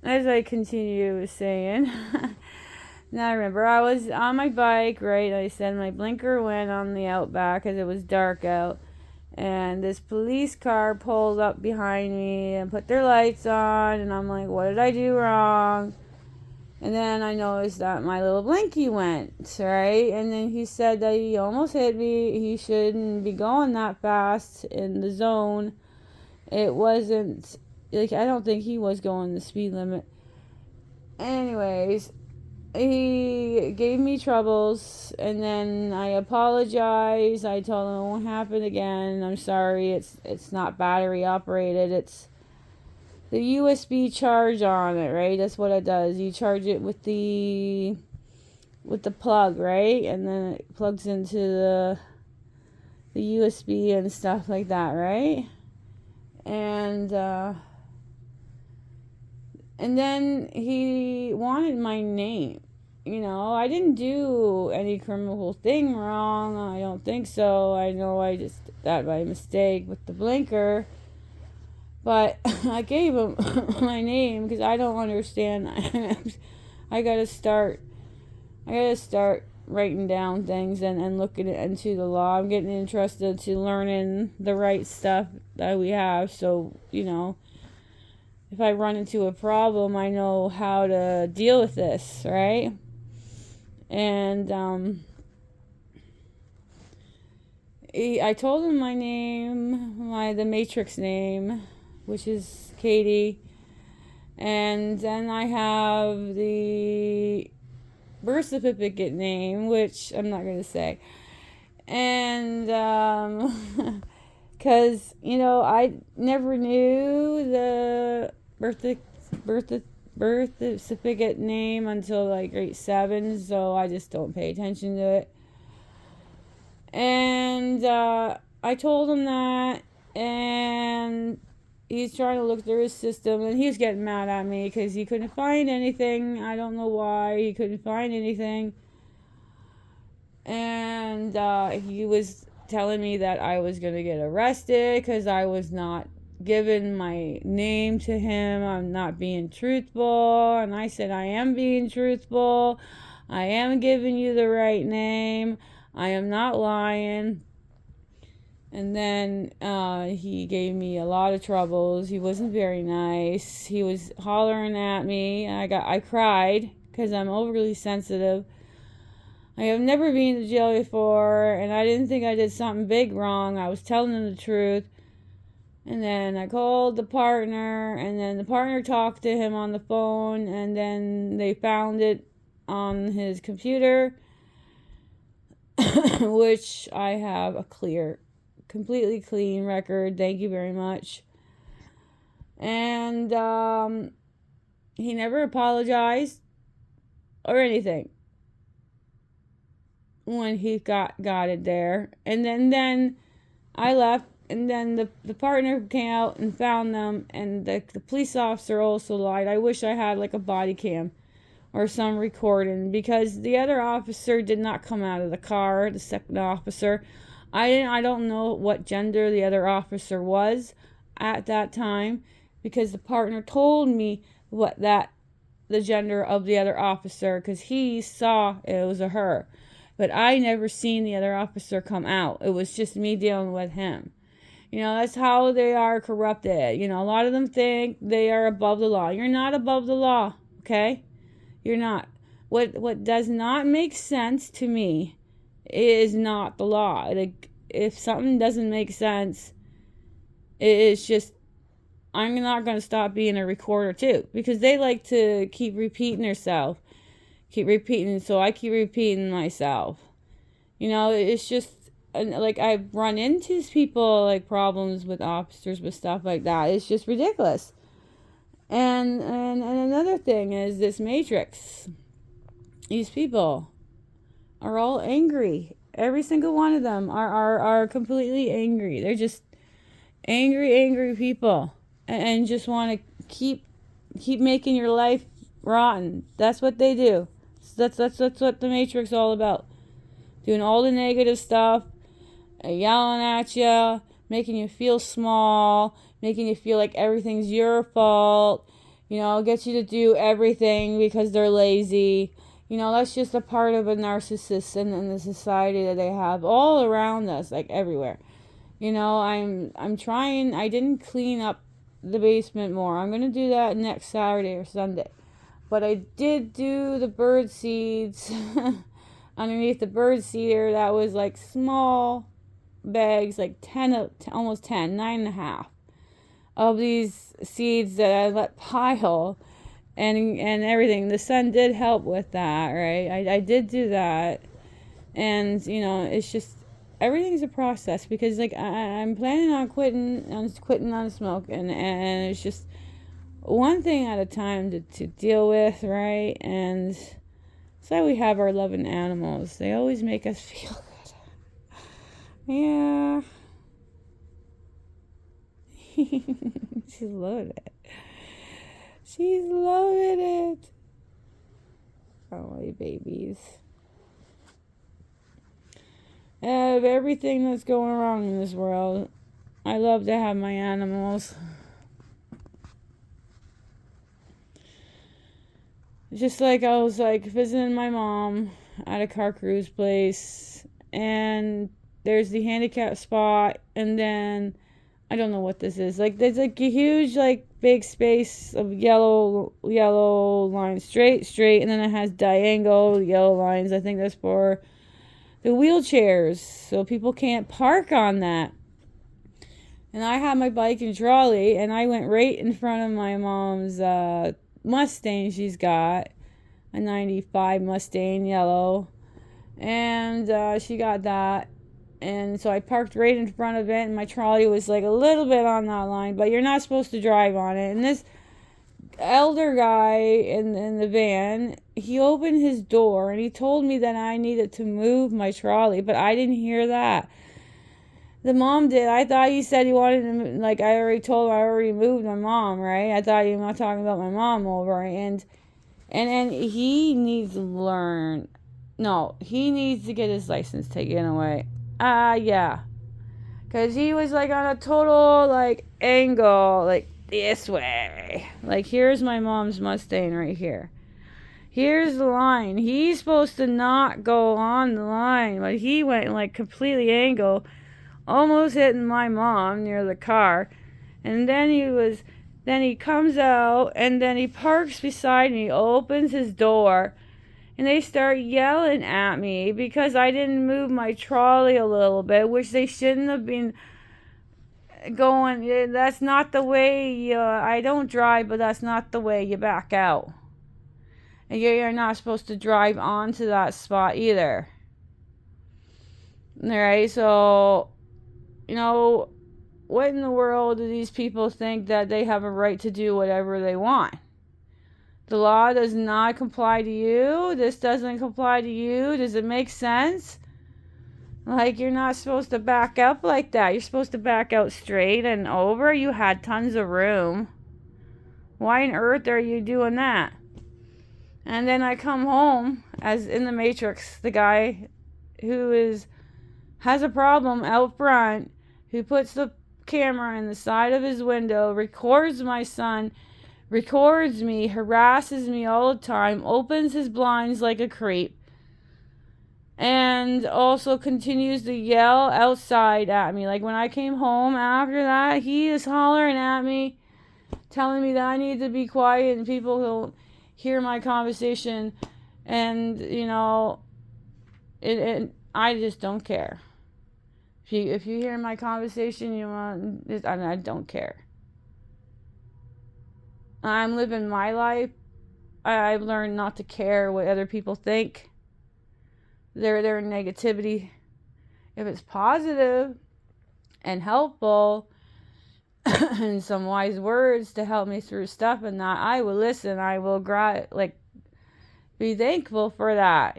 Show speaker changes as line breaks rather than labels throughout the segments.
as I continue saying, now I remember I was on my bike, right? I said my blinker went on the outback because it was dark out. And this police car pulled up behind me and put their lights on. And I'm like, what did I do wrong? And then I noticed that my little blinky went, right? And then he said that he almost hit me. He shouldn't be going that fast in the zone. It wasn't, like, I don't think he was going the speed limit. Anyways, he gave me troubles, and then I apologized. I told him it won't happen again. I'm sorry. It's not battery operated. It's the USB charge on it, right? That's what it does. You charge it with the plug, right? And then it plugs into the USB and stuff like that, right? And and then he wanted my name. I didn't do any criminal thing wrong. I don't think so. I know I just did that by mistake with the blinker. But I gave him my name because I don't understand. I gotta start. I gotta start writing down things and looking into the law. I'm getting interested to learning the right stuff that we have. So if I run into a problem, I know how to deal with this, right? And I told him my name, the Matrix name, which is Katie, and then I have the birth certificate name, which I'm not gonna say, and because I never knew the birth birth certificate name until like grade 7, so I just don't pay attention to it. And I told him that, and he's trying to look through his system, and he's getting mad at me because he couldn't find anything. I don't know why he couldn't find anything. And he was telling me that I was going to get arrested because I was not giving my name to him. I'm not being truthful. And I said, I am being truthful. I am giving you the right name. I am not lying. And then he gave me a lot of troubles. He wasn't very nice. He was hollering at me. I cried because I'm overly sensitive. I have never been to jail before, and I didn't think I did something big wrong. I was telling him the truth. And then I called the partner, and then the partner talked to him on the phone, and then they found it on his computer, which I have a completely clean record. Thank you very much. And he never apologized or anything when he got it there. And then I left, and then the partner came out and found them, and the police officer also lied. I wish I had like a body cam or some recording, because the other officer did not come out of the car, the second officer. I don't know what gender the other officer was at that time, because the partner told me the gender of the other officer, because he saw it was a her. But I never seen the other officer come out. It was just me dealing with him. That's how they are corrupted. A lot of them think they are above the law. You're not above the law, okay? You're not. What does not make sense to me is not the law. Like, if something doesn't make sense, it's just, I'm not going to stop being a recorder too, because they like to keep repeating themselves. Keep repeating, so I keep repeating myself. It's just, like, I've run into people, like, problems with officers with stuff like that. It's just ridiculous. And another thing is this Matrix. These people are all angry. Every single one of them are completely angry. They're just angry people, and just want to keep making your life rotten. That's what they do. That's what the Matrix is all about. Doing all the negative stuff, yelling at you, making you feel small, making you feel like everything's your fault. Get you to do everything because they're lazy. That's just a part of a narcissist and the society that they have all around us, like everywhere. I'm trying. I didn't clean up the basement more. I'm gonna do that next Saturday or Sunday. But I did do the bird seeds underneath the bird seeder. That was like small bags, like 10, almost 10, 9.5 of these seeds that I let pile and everything. The sun did help with that, right? I did do that. And, it's just, everything's a process because, like, I'm planning on quitting on smoke. And it's just one thing at a time to deal with, right? And so we have our loving animals. They always make us feel good. Yeah. She's loving it. She's loving it. Oh, my babies. Of everything that's going wrong in this world, I love to have my animals. Just like I was like visiting my mom at a car cruise place, and there's the handicap spot, and then I don't know what this is. Like there's like a huge like big space of yellow lines, straight, and then it has diagonal yellow lines. I think that's for the wheelchairs, so people can't park on that. And I had my bike and trolley, and I went right in front of my mom's Mustang. She's got a 95 Mustang yellow, and she got that. And so I parked right in front of it, and my trolley was like a little bit on that line, but you're not supposed to drive on it. And this elder guy in the van, he opened his door and he told me that I needed to move my trolley, but I didn't hear that. The mom did. I thought he said he wanted to, like, I already moved my mom, right? I thought he was not talking about my mom over, and he needs to learn. No, he needs to get his license taken away. Yeah. Because he was, like, on a total, like, angle, like, this way. Like, here's my mom's Mustang right here. Here's the line. He's supposed to not go on the line, but he went, like, completely angle, almost hitting my mom near the car. And then he comes out, and then he parks beside me, opens his door, and they start yelling at me because I didn't move my trolley a little bit, which they shouldn't have been going. That's not the way I don't drive, but that's not the way you back out. And you're not supposed to drive onto that spot either. Alright, so, what in the world do these people think that they have a right to do whatever they want? The law does not comply to you. This doesn't comply to you. Does it make sense? Like, you're not supposed to back up like that. You're supposed to back out straight and over. You had tons of room. Why on earth are you doing that? And then I come home, as in the Matrix, the guy who has a problem out front, who puts the camera in the side of his window, records my son, records me, harasses me all the time, opens his blinds like a creep, and also continues to yell outside at me. Like, when I came home after that, he is hollering at me, telling me that I need to be quiet and people will hear my conversation. And, I just don't care. If you hear my conversation, I don't care. I'm living my life. I've learned not to care what other people think. Their negativity. If it's positive and helpful and some wise words to help me through stuff and that, I will listen. I will be thankful for that,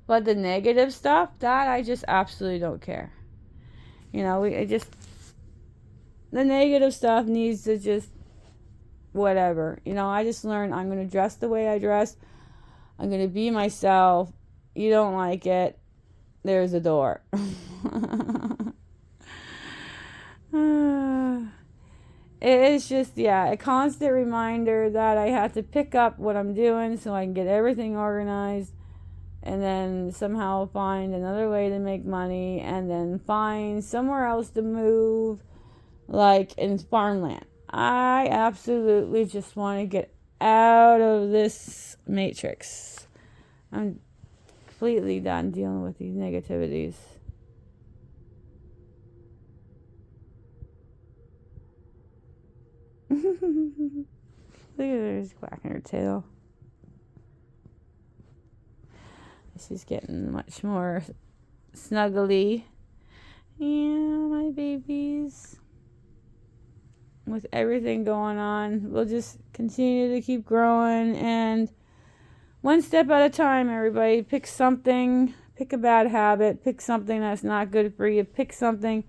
But the negative stuff, that I just absolutely don't care. The negative stuff needs to just whatever. I just learned I'm going to dress the way I dress. I'm going to be myself. You don't like it, there's a door. it is just, yeah, a constant reminder that I have to pick up what I'm doing so I can get everything organized, and then somehow find another way to make money, and then find somewhere else to move, like in farmland. I absolutely just want to get out of this matrix. I'm completely done dealing with these negativities. Look at her, she's quacking her tail. She's getting much more snuggly. Yeah, my babies. With everything going on, we'll just continue to keep growing, and one step at a time, everybody. Pick something, pick a bad habit, pick something that's not good for you, pick something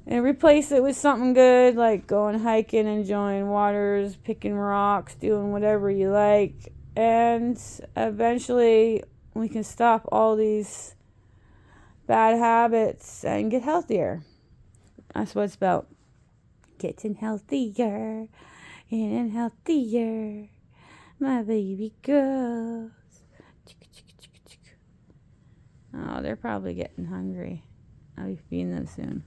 and replace it with something good, like going hiking, enjoying waters, picking rocks, doing whatever you like. And eventually we can stop all these bad habits and get healthier. That's what it's about. Getting healthier, getting healthier. My baby girls. Oh, they're probably getting hungry. I'll be feeding them soon.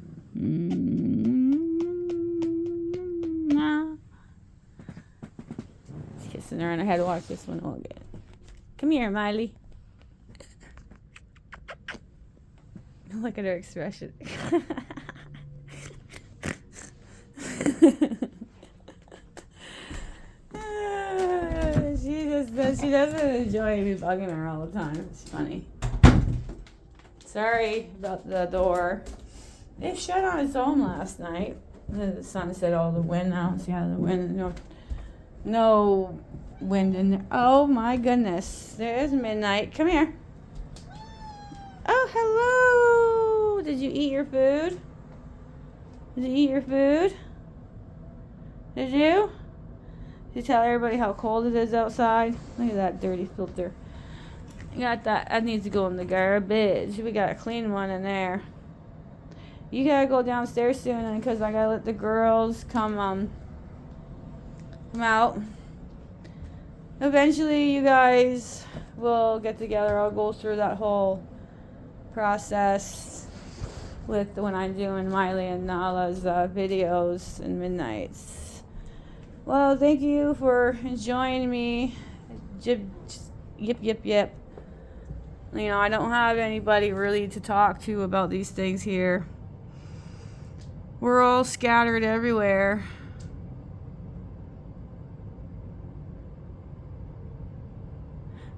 Just kissing her on her head. Watch this one. We'll get it. Come here, Miley. Look at her expression. She doesn't enjoy me bugging her all the time. It's funny. Sorry about the door. It shut on its own last night. The sun said, "Oh, the wind." I don't see how the wind. No wind in there. Oh my goodness! There's midnight. Come here. Oh, hello. Did you eat your food? Did you eat your food? Did you? Did you tell everybody how cold it is outside? Look at that dirty filter. You got that. That needs to go in the garbage. We got a clean one in there. You gotta go downstairs soon, because I gotta let the girls come out. Eventually, you guys will get together. I'll go through that whole process with when I'm doing Miley and Nala's videos and midnights. Well, thank you for joining me. Yip, yip, yip. You know, I don't have anybody really to talk to about these things here. We're all scattered everywhere.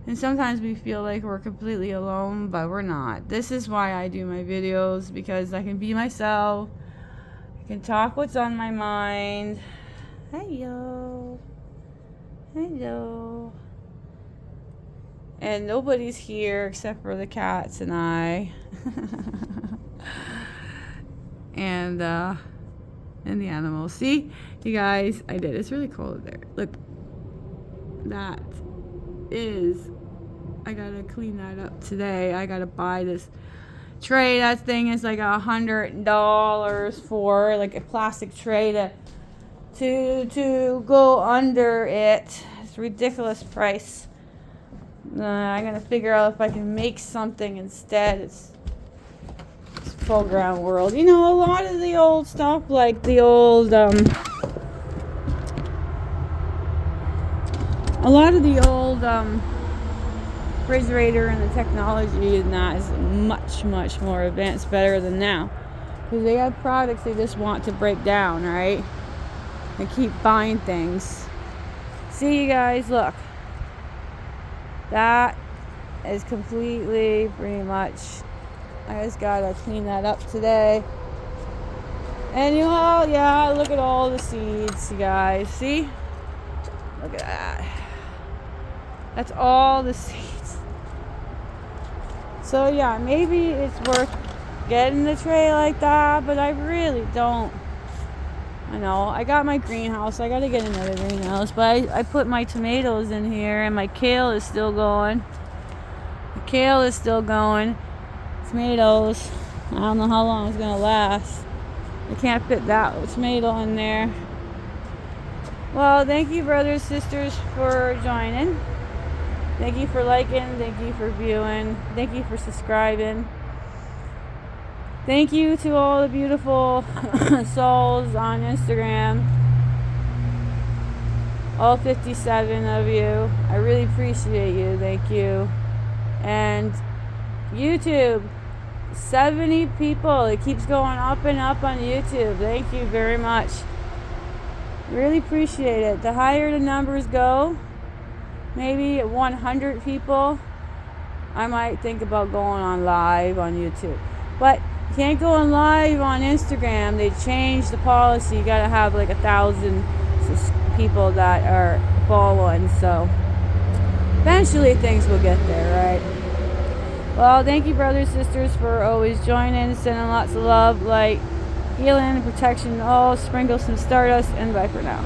And sometimes we feel like we're completely alone, but we're not. This is why I do my videos, because I can be myself. I can talk what's on my mind. Hello. Hello. And nobody's here except for the cats and I. and the animals. See? You guys, I did. It's really cold there. Look. That is... I gotta clean that up today. I gotta buy this tray. That thing is like $100 for like a plastic tray to go under it. It's a ridiculous price. I'm gonna figure out if I can make something instead. It's program world. You know, a lot of the old stuff, like the old refrigerator and the technology and that is much more advanced, better than now, because they have products they just want to break down, right? And keep buying things. See, you guys, look, that is completely pretty much, I just gotta clean that up today. And you know, yeah, look at all the seeds, you guys. See, look at that. That's all the seeds. So yeah, maybe it's worth getting the tray like that, but I really don't. I know, I got my greenhouse. I gotta get another greenhouse, but I put my tomatoes in here, and my kale is still going. The kale is still going. Tomatoes, I don't know how long it's gonna last. I can't fit that tomato in there. Well, thank you, brothers, sisters, for joining. Thank you for liking. Thank you for viewing. Thank you for subscribing. Thank you to all the beautiful souls on Instagram. All 57 of you. I really appreciate you. Thank you. And YouTube, 70 people. It keeps going up and up on YouTube. Thank you very much. Really appreciate it. The higher the numbers go, maybe 100 people, I might think about going on live on YouTube. But you can't go on live on Instagram. They changed the policy. You gotta have like 1,000 people that are following. So eventually things will get there, right? Well, thank you, brothers, sisters, for always joining, sending lots of love, light, healing, and protection. Sprinkle some stardust, and bye for now.